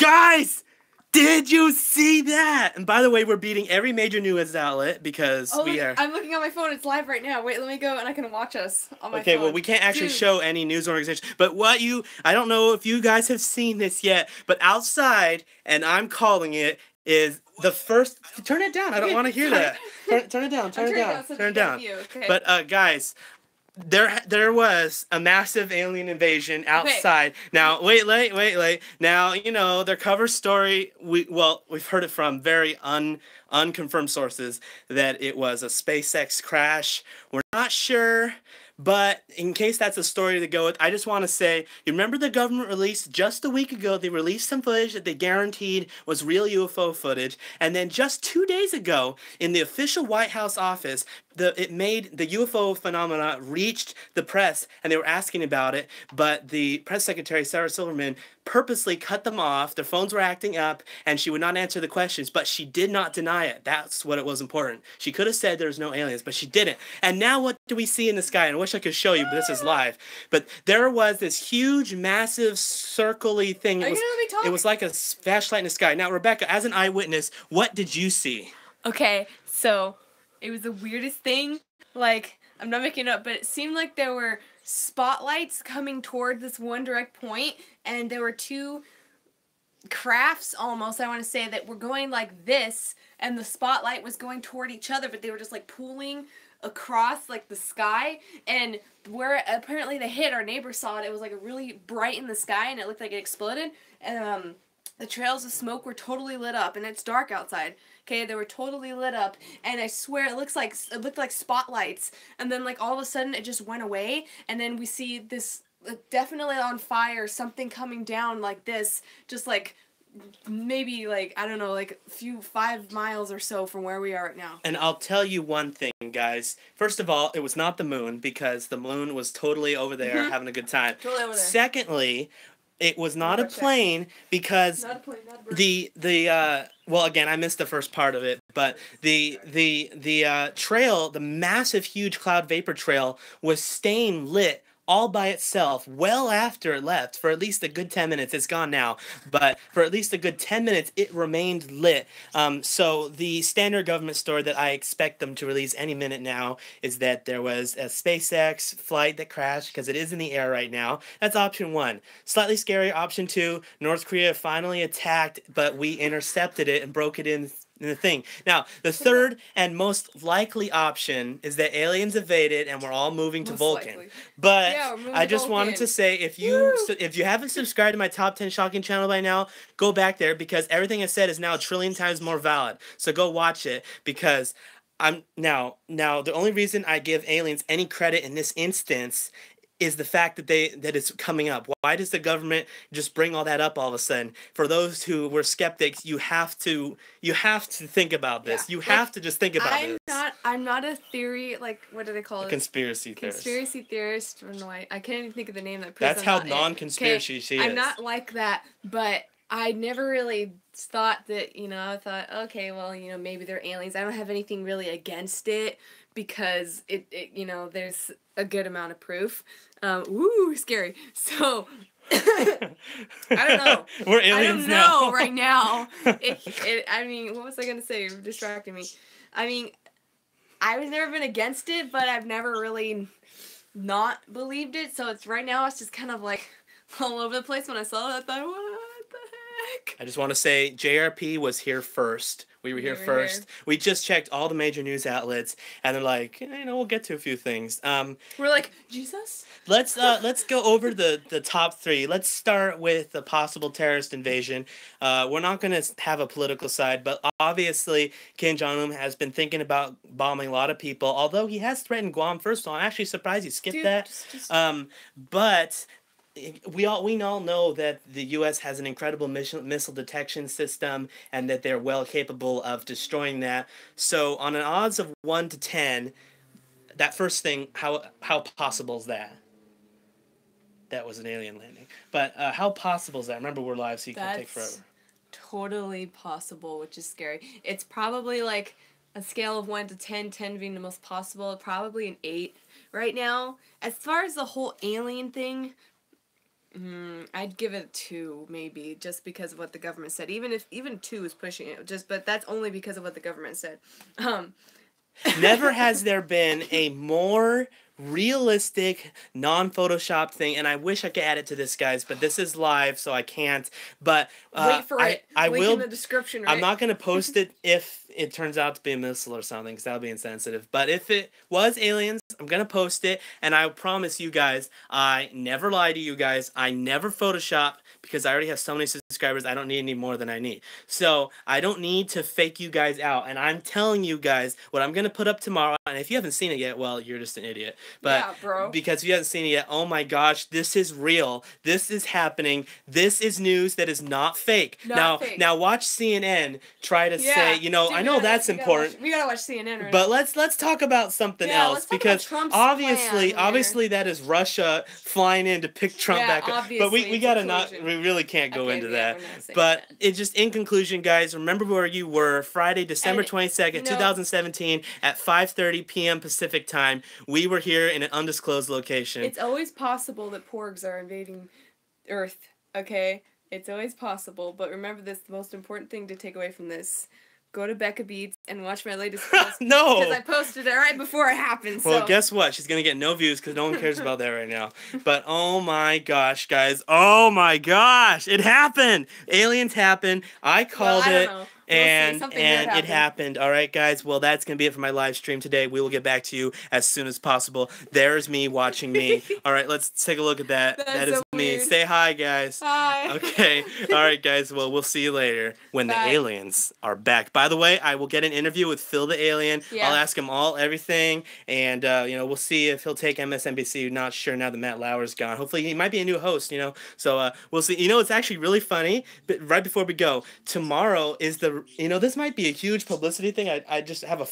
Guys, did you see that? And by the way, we're beating every major news outlet because we are. I'm looking on my phone. It's live right now. Wait, let me go and I can watch us on my phone. Okay, well, we can't actually show any news organization. But I don't know if you guys have seen this yet, but outside, and I'm calling it, is the first. Turn it down. I don't want to hear that. Turn it down. Turn it down. Turn it down. Okay. But guys. There was a massive alien invasion outside. Okay. Now, wait. Now, their cover story, we've heard it from very unconfirmed sources that it was a SpaceX crash. We're not sure, but in case that's a story to go with, I just want to say, you remember the government released just a week ago, they released some footage that they guaranteed was real UFO footage, and then just 2 days ago, in the official White House office, the UFO phenomena reached the press, and they were asking about it, but the press secretary, Sarah Silverman, purposely cut them off. Their phones were acting up, and she would not answer the questions, but she did not deny it. That's what it was important. She could have said there's no aliens, but she didn't. And now what do we see in the sky? And I wish I could show you, but this is live. But there was this huge, massive, circle-y thing. It was like a flashlight in the sky. Now, Rebecca, as an eyewitness, what did you see? Okay, so it was the weirdest thing. Like, I'm not making it up, but it seemed like there were spotlights coming toward this one direct point, and there were two crafts almost, I want to say, that were going like this, and the spotlight was going toward each other, but they were just like pooling across like the sky, and where apparently they hit, our neighbor saw it, it was like a really bright in the sky, and it looked like it exploded, and the trails of smoke were totally lit up, and it's dark outside. Okay, they were totally lit up, and I swear it looked like spotlights, and then like all of a sudden it just went away, and then we see this definitely on fire, something coming down like this, just like maybe like, I don't know, like 5 miles or so from where we are right now. And I'll tell you one thing, guys. First of all, it was not the moon, because the moon was totally over there having a good time. Totally over there. Secondly, it was not a plane, because well, again, I missed the first part of it, but the trail, the massive, huge cloud vapor trail, was staying lit all by itself well after it left for at least a good 10 minutes. It's gone now, but for at least a good 10 minutes, it remained lit. So the standard government story that I expect them to release any minute now is that there was a SpaceX flight that crashed, because it is in the air right now. That's option one. Slightly scary, option two, North Korea finally attacked, but we intercepted it and broke it in the thing. Now, the third and most likely option is that aliens evaded and we're all moving to Vulcan. Likely. But yeah, I just wanted to say, if you haven't subscribed to my Top 10 Shocking channel by now, go back there, because everything I said is now a trillion times more valid. So go watch it, because now the only reason I give aliens any credit in this instance is the fact that it's coming up. Why does the government just bring all that up all of a sudden? For those who were skeptics, you have to think about this. Yeah. You have to just think about this. I'm not a theory, like, what do they call it? Conspiracy theorist. Conspiracy theorist. I don't know why. I can't even think of the name that. That's how non-conspiracy she is. I'm not like that, but I never really thought that, I thought, okay, well, maybe they're aliens. I don't have anything really against it, because it there's a good amount of proof. Woo, scary. So, I don't know. We're aliens now. I don't know right now. I mean, what was I going to say? You're distracting me. I mean, I've never been against it, but I've never really not believed it. So right now, it's just kind of like all over the place. When I saw it, I thought, what the heck? I just want to say, JRP was here first. We were here first. We just checked all the major news outlets, and they're like, we'll get to a few things. We're like, Jesus? Let's go over the top three. Let's start with the possible terrorist invasion. We're not going to have a political side, but obviously Kim Jong-un has been thinking about bombing a lot of people, although he has threatened Guam first. So I'm actually surprised he skipped that. But we all know that the U.S. has an incredible missile detection system, and that they're well capable of destroying that. So on an odds of 1 to 10, that first thing, how possible is that? That was an alien landing. But how possible is that? Remember, we're live, so you can't take forever. Totally possible, which is scary. It's probably like a scale of 1 to 10, 10 being the most possible, probably an 8 right now. As far as the whole alien thing, I'd give it 2 maybe, just because of what the government said. Even 2 is pushing it, but that's only because of what the government said. Um, Never has there been a more realistic, non-photoshopped thing, and I wish I could add it to this, guys, but this is live, so I can't. But Wait for it. I Link will. in the description. Right? I'm not gonna post it if it turns out to be a missile or something, because that'll be insensitive. But if it was aliens, I'm gonna post it, and I promise you guys, I never lie to you guys. I never Photoshop because I already have so many subscribers. I don't need any more than I need. So I don't need to fake you guys out. And I'm telling you guys what I'm gonna put up tomorrow. And if you haven't seen it yet, well, you're just an idiot. But yeah, bro. because if you haven't seen it yet, oh my gosh, this is real. This is happening. This is news that is not fake. Now watch CNN try to say, you know, Dude, I know that's important. We gotta watch CNN right But now. let's talk about something else, let's talk because about Trump's obviously plan here. that is Russia flying in to pick Trump back up. But we obviously, gotta it's a not, collusion. we really can't go Okay, into yeah, that. we're not saying But that. it just, in conclusion, guys, remember where you were Friday, December And, 22nd, you know- 2017 at 5:30 p.m. Pacific time. We were here in an undisclosed location. It's always possible that porgs are invading Earth, okay? It's always possible, but remember this, the most important thing to take away from this. Go to Becca Beats and watch my latest post. No! Because I posted it right before it happened, so. Well, guess what? She's gonna get no views because no one cares about that right now. But oh my gosh, guys! Oh my gosh! It happened. Aliens happened. I called I don't it. know. We'll see. And Something did it happen. happened. All right, guys. Well, that's gonna be it for my live stream today. We will get back to you as soon as possible. There's me watching me. All right, let's take a look at that. That's That is so me. weird. Say hi, guys. Hi. Okay. All right, guys. Well, we'll see you later when the Bye. aliens are back. By the way, I will get an interview with Phil the Alien. Yeah. I'll ask him everything, and you know, we'll see if he'll take MSNBC. Not sure now that Matt Lauer's gone. Hopefully, he might be a new host. You know, so we'll see. You know, it's actually really funny. But right before we go, tomorrow is the. You know, this might be a huge publicity thing. I just have a